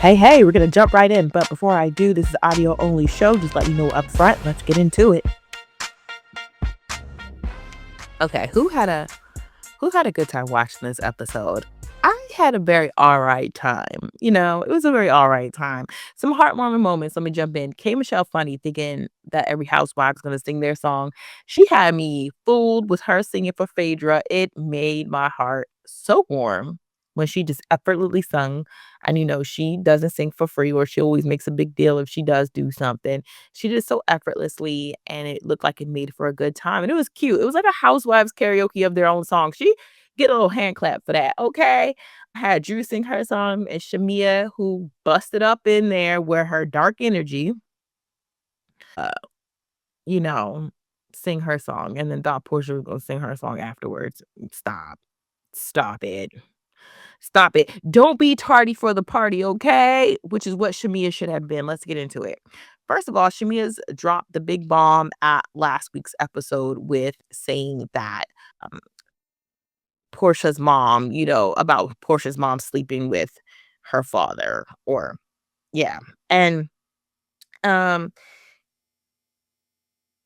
Hey, we're going to jump right in. But before I do, this is audio only show. Just let you know up front. Let's get into it. Okay, who had a good time watching this episode? I had a very all right time. It was a very all right time. Some heartwarming moments. Let me jump in. K. Michelle Funny thinking that every housewife is going to sing their song. She had me fooled with her singing for Phaedra. It made my heart so warm when she just effortlessly sung. And she doesn't sing for free, or she always makes a big deal if she does do something. She did it so effortlessly, and it looked like it made for a good time. And it was cute. It was like a housewives karaoke of their own song. She get a little hand clap for that, okay? I had Drew sing her song, and Shamea, who busted up in there with her dark energy, uh, you know, sing her song, and then thought Porsha was gonna sing her song afterwards. Stop. Stop it. Stop it. Don't be tardy for the party, okay? Which is what Shamea should have been. Let's get into it. First of all, Shamea's dropped the big bomb at last week's episode with saying that um, Portia's mom, about Portia's mom sleeping with her father, or yeah. And um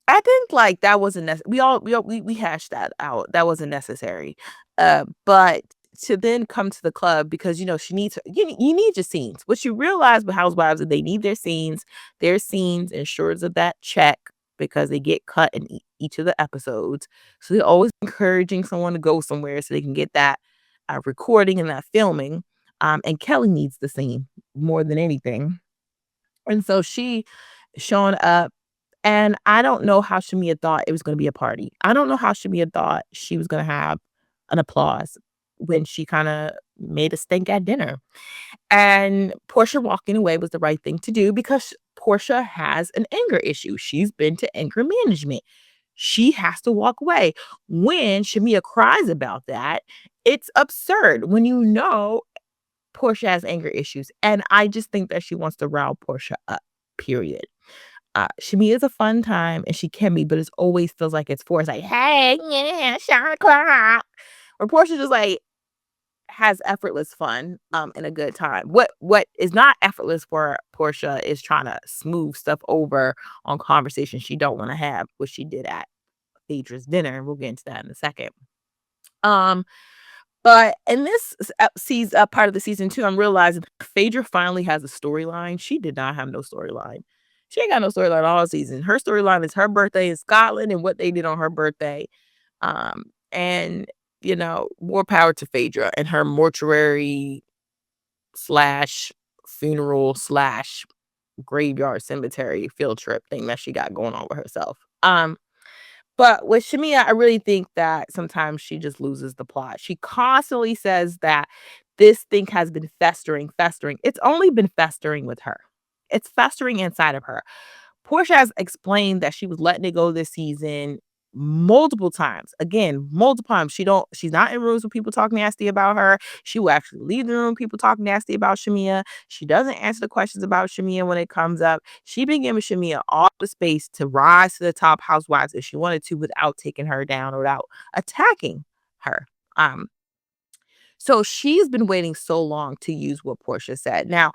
I think like that wasn't we hashed that out. That wasn't necessary. But to then come to the club because she needs you need your scenes. What you realize with housewives is they need their scenes. Their scenes ensures of that check because they get cut in each of the episodes. So they're always encouraging someone to go somewhere so they can get that recording and that filming. And Kelly needs the scene more than anything. And so she showing up, and I don't know how Shamea thought it was gonna be a party. I don't know how Shamea thought she was gonna have an applause when she kinda made a stink at dinner. And Porsha walking away was the right thing to do because Porsha has an anger issue. She's been to anger management. She has to walk away. When Shamea cries about that, it's absurd when Porsha has anger issues. And I just think that she wants to rile Porsha up, period. Shami is a fun time, and she can be, but it always feels like it's forced. Like, hey, yeah, shot o'clock. Or Portia just like has effortless fun, and a good time. What is not effortless for Portia is trying to smooth stuff over on conversations she don't want to have, which she did at Phaedra's dinner. We'll get into that in a second. Um, but in this part of the season 2, I'm realizing Phaedra finally has a storyline. She did not have no storyline. She ain't got no storyline all season. Her storyline is her birthday in Scotland and what they did on her birthday. And more power to Phaedra and her mortuary slash funeral slash graveyard cemetery field trip thing that she got going on with herself. But with Shamea, I really think that sometimes she just loses the plot. She constantly says that this thing has been festering, festering. It's only been festering with her. It's festering inside of her. Porsha has explained that she was letting it go this season multiple times. Again, multiple times. She's not in rooms with people talk nasty about her. She will actually leave the room people talk nasty about Shamea. She doesn't answer the questions about Shamea when it comes up. She been giving Shamea all the space to rise to the top housewives if she wanted to without taking her down or without attacking her. Um, so she's been waiting so long to use what Porsha said. Now,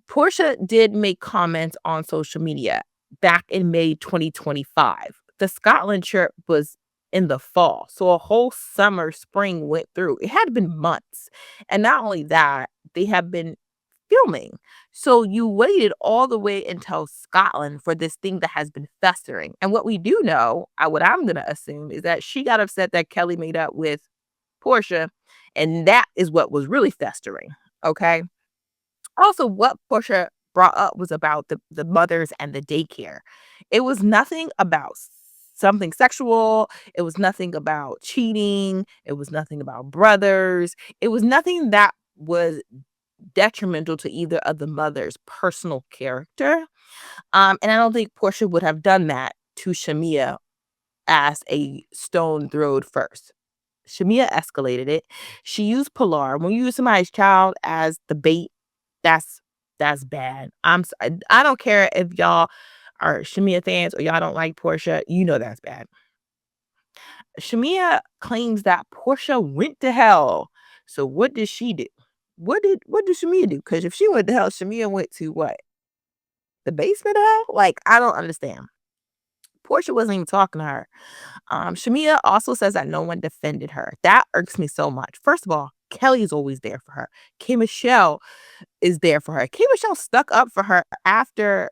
Porsha did make comments on social media back in May 2025. The Scotland trip was in the fall. So a whole summer, spring went through. It had been months. And not only that, they have been filming. So you waited all the way until Scotland for this thing that has been festering. And what we do know, what I'm going to assume, is that she got upset that Kelly made up with Porsha, and that is what was really festering. Okay. Also, what Porsha brought up was about the mothers and the daycare. It was nothing about something sexual. It was nothing about cheating. It was nothing about brothers. It was nothing that was detrimental to either of the mothers' personal character. And I don't think Porsha would have done that to Shamea as a stone throwed first. Shamea escalated it. She used Pilar. When you use somebody's child as the bait, that's bad. I don't care if y'all are Shamea fans or y'all don't like Porsha. You know that's bad. Shamea claims that Porsha went to hell. So what did she do? what did Shamea do? Because if she went to hell, Shamea went to what? The basement of hell? Like, I don't understand. Porsha wasn't even talking to her. Shamea also says that no one defended her. That irks me so much. First of all, Kelly is always there for her. K. Michelle is there for her. K. Michelle stuck up for her after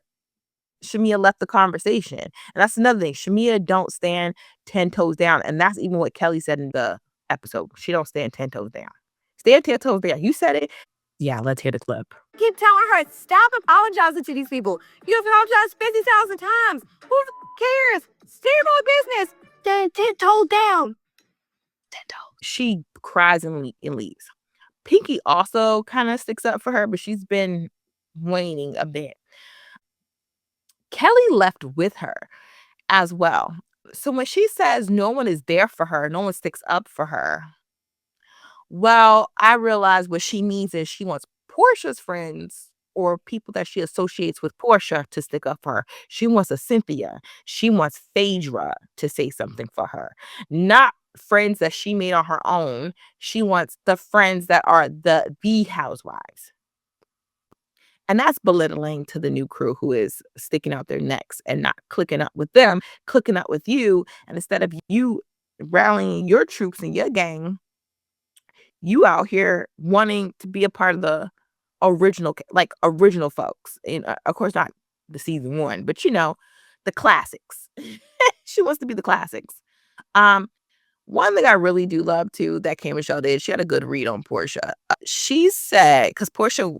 Shamea left the conversation. And that's another thing. Shamea don't stand 10 toes down. And that's even what Kelly said in the episode. She don't stand 10 toes down. Stand 10 toes down. You said it. Yeah, let's hear the clip. Keep telling her, stop apologizing to these people. You've apologized 50,000 times. Who cares? Stay about business. 10 toes down. 10 toes. She cries and leaves. Pinky also kind of sticks up for her, but she's been waning a bit. Kelly left with her as well. So when she says no one is there for her, no one sticks up for her, well, I realize what she means is she wants Porsha's friends or people that she associates with Porsha to stick up for her. She wants a Cynthia. She wants Phaedra to say something for her, not friends that she made on her own. She wants the friends that are the housewives. And that's belittling to the new crew who is sticking out their necks and not clicking up with them, clicking up with you. And instead of you rallying your troops and your gang, you out here wanting to be a part of the original folks. And of course, not the season one, but the classics. She wants to be the classics. One thing I really do love too that K. Michelle did, she had a good read on Porsha. She said, because Porsha,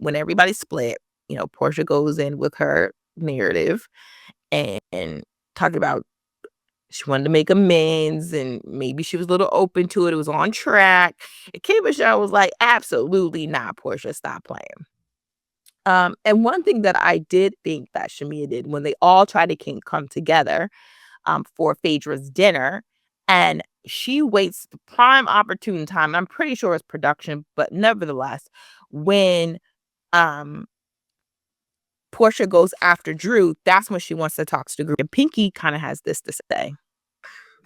when everybody split, Porsha goes in with her narrative and talked about she wanted to make amends and maybe she was a little open to it. It was on track. And K. Michelle was like, absolutely not, Porsha, stop playing. And one thing that I did think that Shamea did when they all tried to come together for Phaedra's dinner, and she waits the prime opportune time. I'm pretty sure it's production, but nevertheless, when Porsha goes after Drew, that's when she wants to talk to the group. And Pinky kind of has this to say.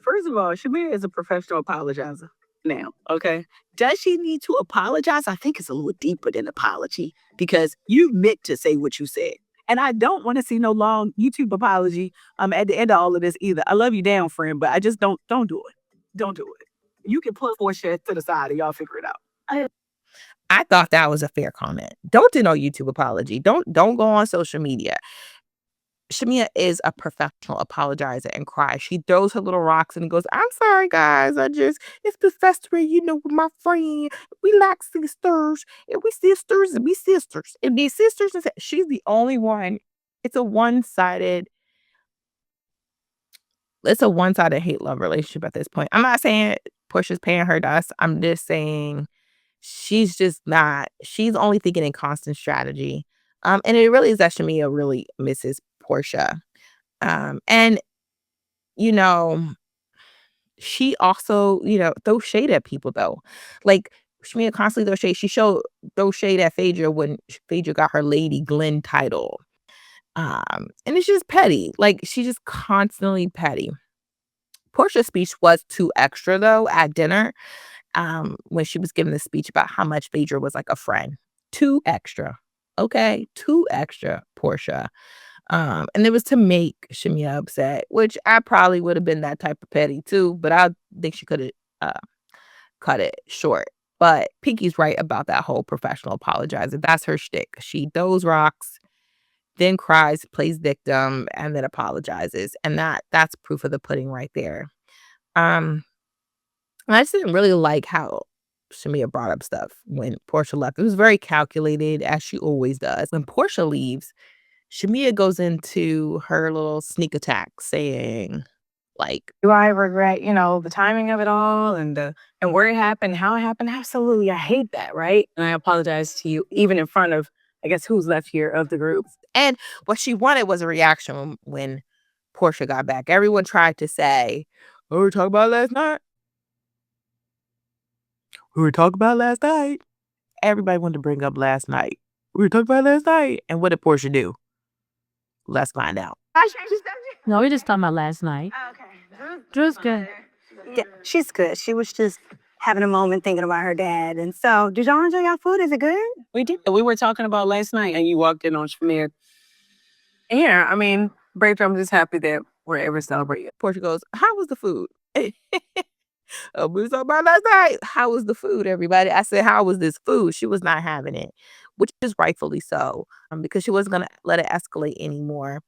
First of all, Shamea is a professional apologizer now, okay? Does she need to apologize? I think it's a little deeper than apology because you meant to say what you said. And I don't want to see no long YouTube apology at the end of all of this either. I love you down, friend, but I just don't do it. Don't do it. You can put Porsha to the side and y'all figure it out. I thought that was a fair comment. Don't do no YouTube apology. Don't go on social media. Shamea is a professional apologizer and cries. She throws her little rocks and goes, I'm sorry, guys. It's been festering, with my friend. We like sisters. And we sisters and we sisters. And these sisters, she's the only one. It's a one-sided hate-love relationship at this point. I'm not saying Porsha's paying her dust. I'm just saying she's just not. She's only thinking in constant strategy. And it really is that Shamea really misses Porsha. And she also, throws shade at people though. Like Shamea constantly throws shade. She throws shade at Phaedra when Phaedra got her Lady Glenn title. And it's just petty. Like she's just constantly petty. Porsha's speech was too extra though at dinner. When she was giving the speech about how much Phaedra was like a friend. Too extra. Okay, too extra, Porsha. And it was to make Shamea upset, which I probably would have been that type of petty too, but I think she could have cut it short. But Pinky's right about that whole professional apologizer. That's her shtick. She throws rocks, then cries, plays victim, and then apologizes. And that's proof of the pudding right there. I just didn't really like how Shamea brought up stuff when Porsha left. It was very calculated, as she always does. When Porsha leaves, Shamea goes into her little sneak attack saying, do I regret, the timing of it all and where it happened, how it happened? Absolutely. I hate that, right? And I apologize to you, even in front of, I guess, who's left here of the group. And what she wanted was a reaction when Porsha got back. Everyone tried to say, we were talking about last night. Everybody wanted to bring up last night. We were talking about last night. And what did Porsha do? Let's find out. No, we just talking about last night. Okay. Drew's good. Yeah, she's good. She was just having a moment thinking about her dad. And so, did y'all enjoy your food? Is it good? We did. We were talking about last night, and you walked in on Shamea. Yeah, I mean, Phaedra, I'm just happy that we're ever celebrating. Porsha goes, how was the food? We was talking about last night. How was the food, everybody? I said, how was this food? She was not having it, which is rightfully so, because she wasn't going to let it escalate anymore.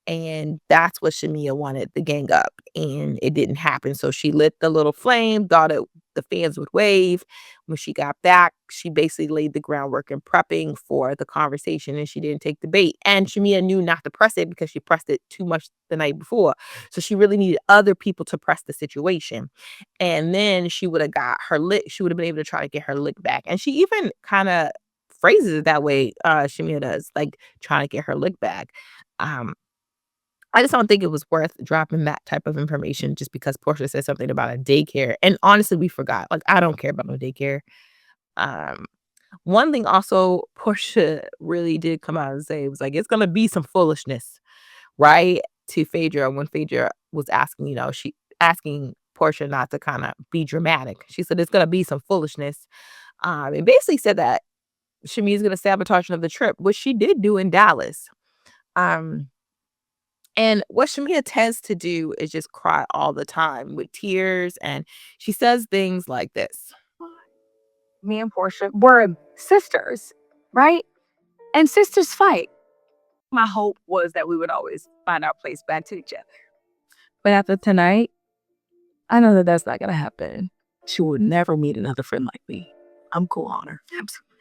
And that's what Shamea wanted, the gang up, and it didn't happen. So she lit the little flame, thought the fans would wave. When she got back, she basically laid the groundwork in prepping for the conversation, and she didn't take the bait. And Shamea knew not to press it because she pressed it too much the night before. So she really needed other people to press the situation. And then she would have got her lick. She would have been able to try to get her lick back. And she even kind of phrases it that way, Shamea does, like trying to get her lick back. I just don't think it was worth dropping that type of information just because Porsha said something about a daycare. And honestly, we forgot. Like, I don't care about no daycare. Um, One thing also Porsha really did come out and say was like, it's gonna be some foolishness, right? To Phaedra when Phaedra was asking, she asking Porsha not to kind of be dramatic. She said it's gonna be some foolishness. And basically said that Shamea's gonna sabotage another trip, which she did do in Dallas. Um, And what Shamea tends to do is just cry all the time with tears. And she says things like this. Me and Porsha were sisters, right? And sisters fight. My hope was that we would always find our place back to each other. But after tonight, I know that that's not going to happen. She would never meet another friend like me. I'm cool on her. Absolutely.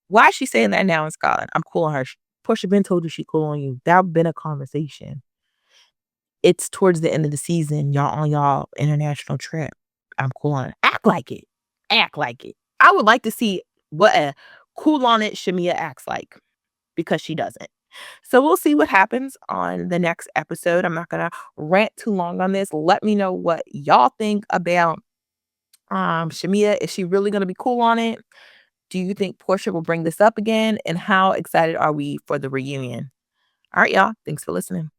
Why is she saying that now in Scotland? I'm cool on her. Porsha been told you she cool on you. That been a conversation. It's towards the end of the season. Y'all on y'all international trip. I'm cool on it. Act like it. Act like it. I would like to see what a cool on it Shamea acts like, because she doesn't. So we'll see what happens on the next episode. I'm not gonna rant too long on this. Let me know what y'all think about Shamea. Is she really gonna be cool on it? Do you think Porsha will bring this up again? And how excited are we for the reunion? All right, y'all. Thanks for listening.